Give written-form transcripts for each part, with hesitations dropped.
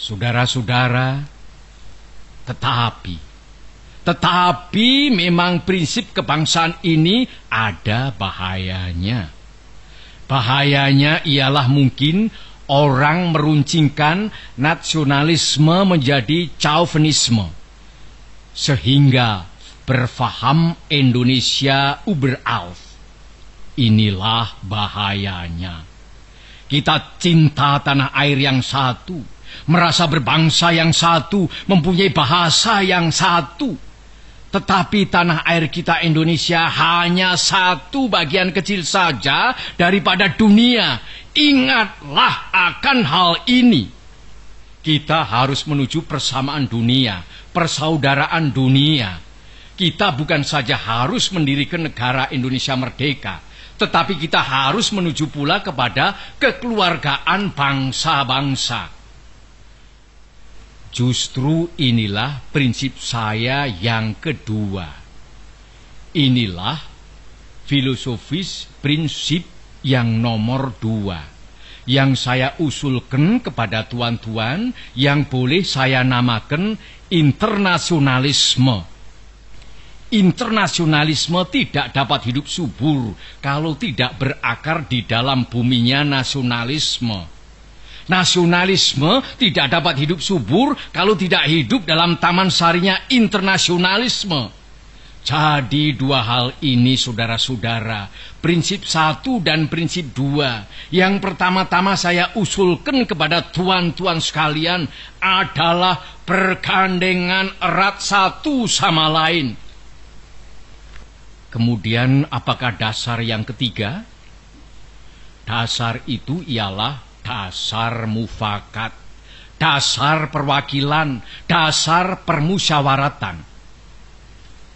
Saudara-saudara, tetapi memang prinsip kebangsaan ini ada bahayanya. Bahayanya ialah mungkin orang meruncingkan nasionalisme menjadi chauvinisme, sehingga berfaham Indonesia überauf. Inilah bahayanya. Kita cinta tanah air yang satu, merasa berbangsa yang satu, mempunyai bahasa yang satu. Tetapi tanah air kita Indonesia hanya satu bagian kecil saja daripada dunia. Ingatlah akan hal ini. Kita harus menuju persamaan dunia, persaudaraan dunia. Kita bukan saja harus mendirikan negara Indonesia merdeka, tetapi kita harus menuju pula kepada kekeluargaan bangsa-bangsa. Justru inilah prinsip saya yang kedua. Inilah filosofis prinsip yang nomor 2, yang saya usulkan kepada tuan-tuan, yang boleh saya namakan internasionalisme. Internasionalisme tidak dapat hidup subur kalau tidak berakar di dalam buminya nasionalisme. Nasionalisme tidak dapat hidup subur kalau tidak hidup dalam taman sarinya internasionalisme. Jadi dua hal ini, saudara-saudara, prinsip 1 dan prinsip 2, yang pertama-tama saya usulkan kepada tuan-tuan sekalian adalah bergandengan erat satu sama lain. Kemudian apakah dasar yang ketiga? Dasar itu ialah dasar mufakat, dasar perwakilan, dasar permusyawaratan.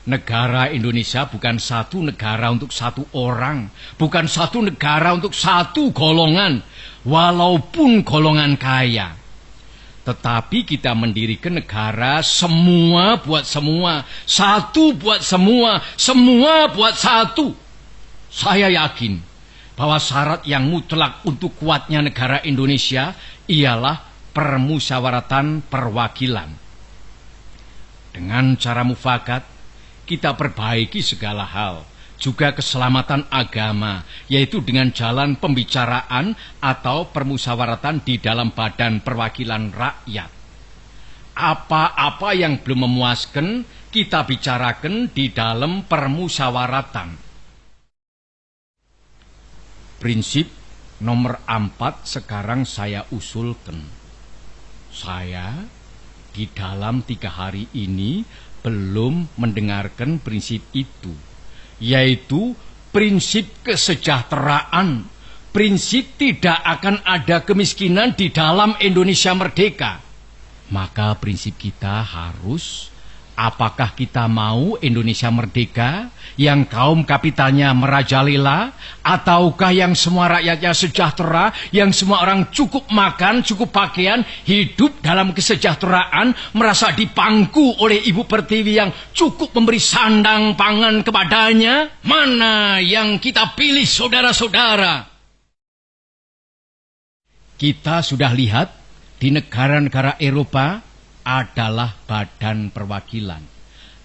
Negara Indonesia bukan satu negara untuk satu orang, bukan satu negara untuk satu golongan, walaupun golongan kaya. Tetapi kita mendirikan negara semua buat semua, satu buat semua, semua buat satu. Saya yakin bahwa syarat yang mutlak untuk kuatnya negara Indonesia ialah permusyawaratan perwakilan. Dengan cara mufakat, kita perbaiki segala hal, juga keselamatan agama, yaitu dengan jalan pembicaraan atau permusyawaratan di dalam badan perwakilan rakyat. Apa-apa yang belum memuaskan, kita bicarakan di dalam permusyawaratan. Prinsip nomor 4 sekarang saya usulkan. Saya di dalam 3 hari ini belum mendengarkan prinsip itu, yaitu prinsip kesejahteraan, prinsip tidak akan ada kemiskinan di dalam Indonesia merdeka. Maka prinsip kita harus, apakah kita mau Indonesia merdeka yang kaum kapitalnya merajalela, ataukah yang semua rakyatnya sejahtera, yang semua orang cukup makan, cukup pakaian, hidup dalam kesejahteraan, merasa dipangku oleh Ibu Pertiwi yang cukup memberi sandang pangan kepadanya? Mana yang kita pilih, saudara-saudara? Kita sudah lihat di negara-negara Eropa adalah badan perwakilan,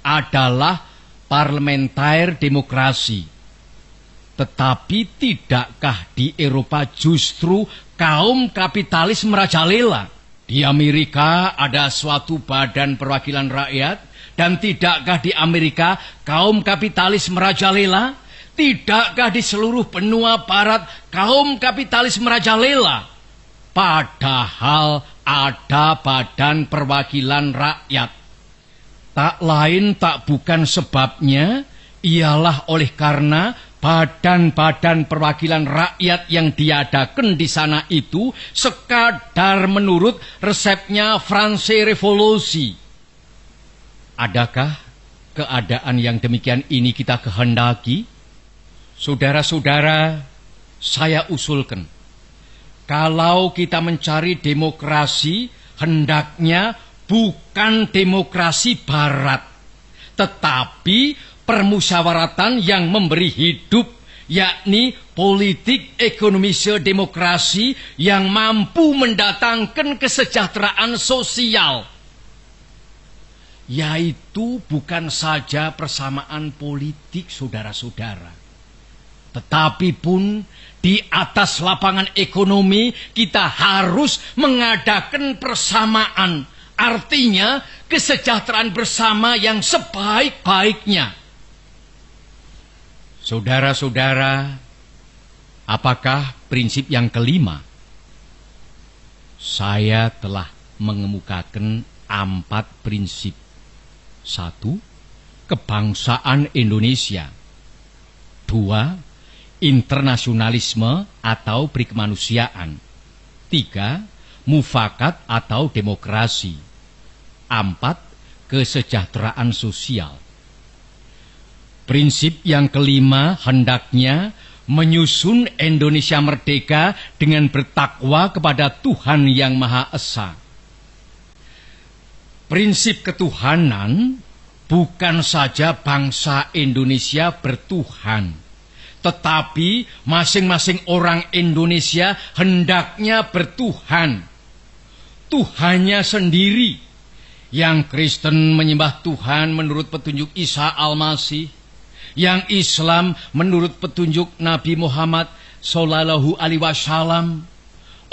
adalah parlementer demokrasi. Tetapi tidakkah di Eropa justru kaum kapitalis merajalela? Di Amerika ada suatu badan perwakilan rakyat, dan tidakkah di Amerika kaum kapitalis merajalela? Tidakkah di seluruh benua barat kaum kapitalis merajalela? Padahal ada badan perwakilan rakyat. Tak lain tak bukan sebabnya ialah oleh karena badan-badan perwakilan rakyat yang diadakan di sana itu sekadar menurut resepnya Franse Revolusi. Adakah keadaan yang demikian ini kita kehendaki? Saudara-saudara, saya usulkan, kalau kita mencari demokrasi, hendaknya bukan demokrasi barat, tetapi permusyawaratan yang memberi hidup yakni politik ekonomi demokrasi yang mampu mendatangkan kesejahteraan sosial, yaitu bukan saja persamaan politik, saudara-saudara, tetapi pun di atas lapangan ekonomi kita harus mengadakan persamaan, artinya kesejahteraan bersama yang sebaik-baiknya. Saudara-saudara, apakah prinsip yang kelima? Saya telah mengemukakan 4 prinsip. 1. Kebangsaan Indonesia. 2. Internasionalisme atau perikemanusiaan. 3. Mufakat atau demokrasi. 4. Kesejahteraan sosial. Prinsip yang kelima hendaknya menyusun Indonesia merdeka dengan bertakwa kepada Tuhan Yang Maha Esa. Prinsip ketuhanan bukan saja bangsa Indonesia bertuhan, tetapi masing-masing orang Indonesia hendaknya bertuhan. Tuhannya sendiri. Yang Kristen menyembah Tuhan menurut petunjuk Isa Al-Masih, yang Islam menurut petunjuk Nabi Muhammad Sallallahu Alaihi Wasallam.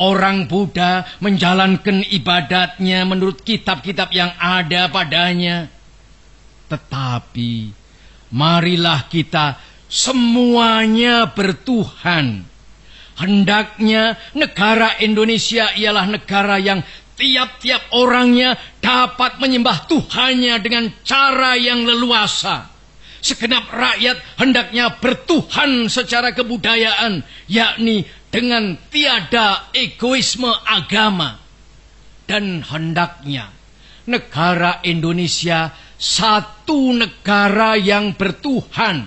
Orang Buddha menjalankan ibadatnya menurut kitab-kitab yang ada padanya. Tetapi marilah kita semuanya bertuhan. Hendaknya negara Indonesia ialah negara yang tiap-tiap orangnya dapat menyembah Tuhannya dengan cara yang leluasa. Segenap rakyat hendaknya bertuhan secara kebudayaan, yakni dengan tiada egoisme agama. Dan hendaknya negara Indonesia satu negara yang bertuhan.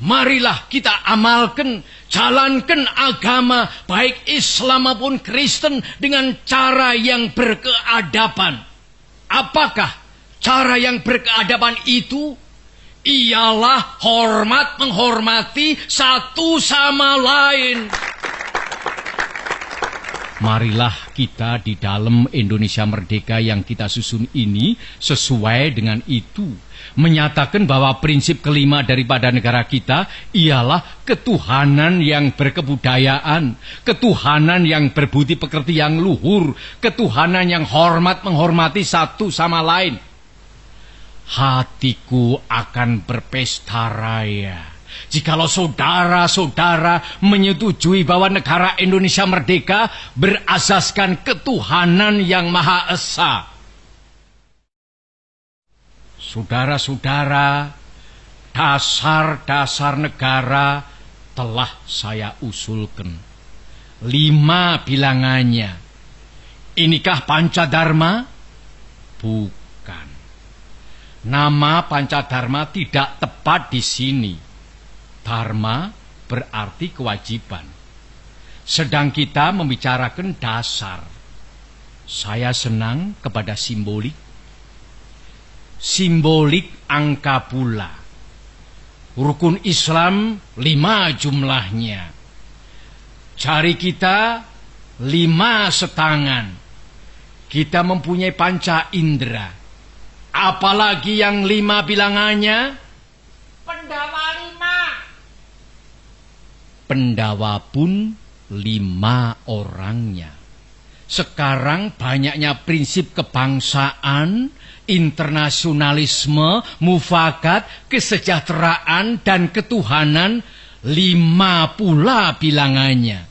Marilah kita amalkan, jalankan agama baik Islam maupun Kristen dengan cara yang berkeadaban. Apakah cara yang berkeadaban itu? Ialah hormat menghormati satu sama lain. Marilah kita di dalam Indonesia Merdeka yang kita susun ini sesuai dengan itu. Menyatakan bahwa prinsip kelima daripada negara kita ialah ketuhanan yang berkebudayaan, ketuhanan yang berbudi pekerti yang luhur, ketuhanan yang hormat menghormati satu sama lain. Hatiku akan berpesta raya jikalau saudara-saudara menyetujui bahwa negara Indonesia merdeka berasaskan ketuhanan yang Maha Esa. Saudara-saudara, dasar-dasar negara telah saya usulkan. 5 bilangannya. Inikah Pancadharma? Bukan. Nama Pancadharma tidak tepat di sini. Dharma berarti kewajiban. Sedang kita membicarakan dasar. Saya senang kepada simbolik. Simbolik angka pula. Rukun Islam 5 jumlahnya. Jari kita 5 setangan. Kita mempunyai panca indera. Apalagi yang 5 bilangannya? Pendawa 5. Pendawa pun 5 orangnya. Sekarang banyaknya prinsip kebangsaan, internasionalisme, mufakat, kesejahteraan, dan ketuhanan 5 pula bilangannya.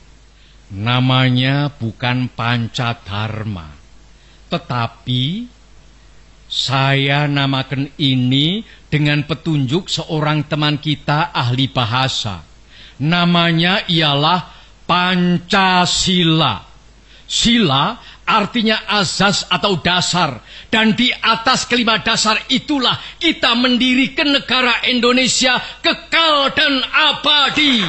Namanya bukan Pancadharma, tetapi saya namakan ini dengan petunjuk seorang teman kita ahli bahasa. Namanya ialah Pancasila. Sila artinya azas atau dasar. Dan di atas kelima dasar itulah kita mendirikan negara Indonesia kekal dan abadi.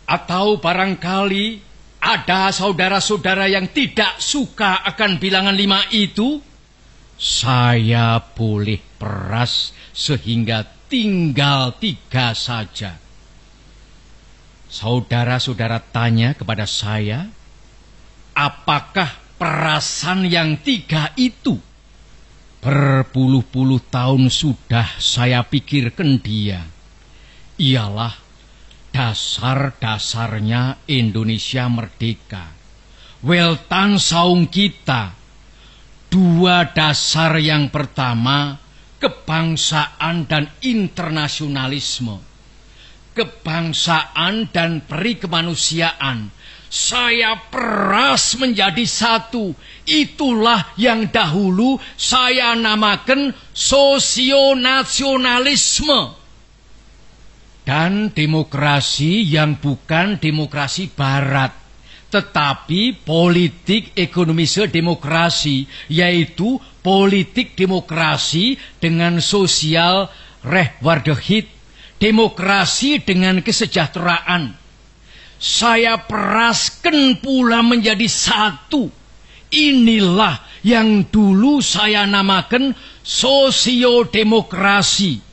Atau barangkali ada saudara-saudara yang tidak suka akan bilangan 5 itu? Saya boleh peras sehingga tinggal 3 saja. Saudara-saudara tanya kepada saya, apakah perasan yang 3 itu? Berpuluh-puluh tahun sudah saya pikirkan dia. Ialah dasar-dasarnya Indonesia merdeka. Weltan saung kita. 2 dasar yang pertama, kebangsaan dan internasionalisme. Kebangsaan dan perikemanusiaan. Saya peras menjadi satu. Itulah yang dahulu saya namakan sosionasionalisme. Dan demokrasi yang bukan demokrasi barat, tetapi politik ekonomisme demokrasi, yaitu politik demokrasi dengan sosial rechtvaardigheid, demokrasi dengan kesejahteraan. Saya peraskan pula menjadi satu. Inilah yang dulu saya namakan sosiodemokrasi.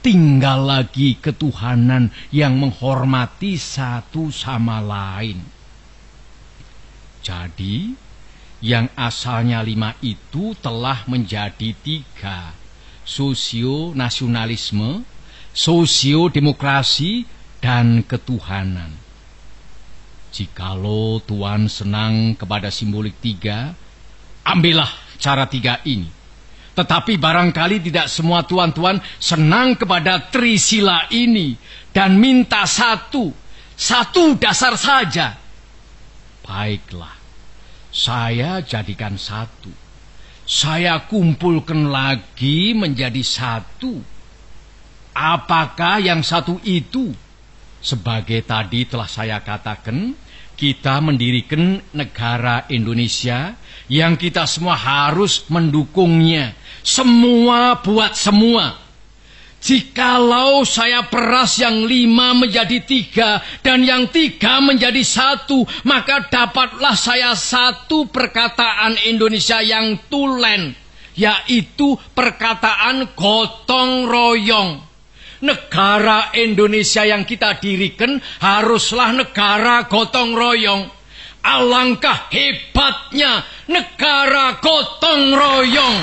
Tinggal lagi ketuhanan yang menghormati satu sama lain. Jadi, yang asalnya 5 itu telah menjadi 3. Sosionasionalisme, sosiodemokrasi, dan ketuhanan. Jikalau Tuhan senang kepada simbolik 3, ambillah cara 3 ini. Tetapi barangkali tidak semua tuan-tuan senang kepada trisila ini dan minta satu dasar saja. Baiklah, saya jadikan 1. Saya kumpulkan lagi menjadi 1. Apakah yang 1 itu? Sebagai tadi telah saya katakan, kita mendirikan negara Indonesia yang kita semua harus mendukungnya. Semua buat semua. Jikalau saya peras yang 5 menjadi 3 dan yang 3 menjadi 1, maka dapatlah saya 1 perkataan Indonesia yang tulen, yaitu perkataan gotong royong. Negara Indonesia yang kita dirikan haruslah negara gotong royong. Alangkah hebatnya negara gotong royong.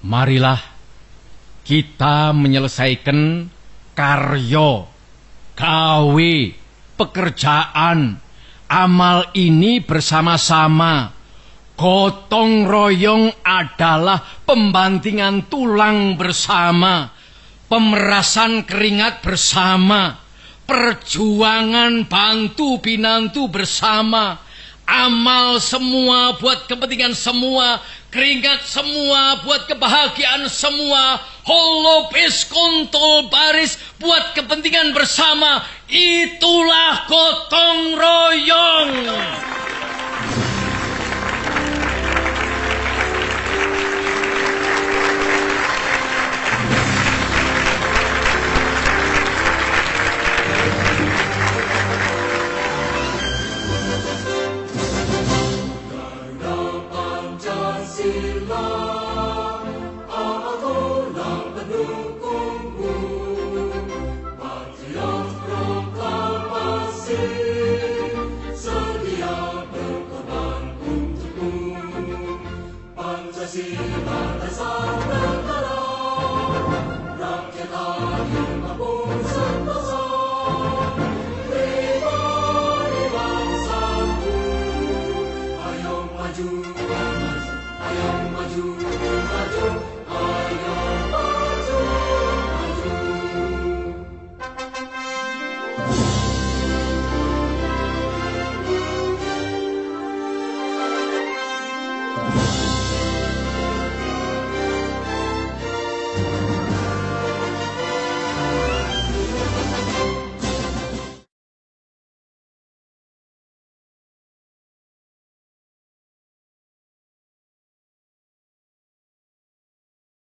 Marilah kita menyelesaikan karya, gawe, pekerjaan, amal ini bersama-sama. Gotong royong adalah pembantingan tulang bersama, pemerasan keringat bersama, perjuangan bantu binantu bersama, amal semua buat kepentingan semua, keringat semua buat kebahagiaan semua, holopis kontol baris buat kepentingan bersama. Itulah gotong royong. Pancasila dasar negara.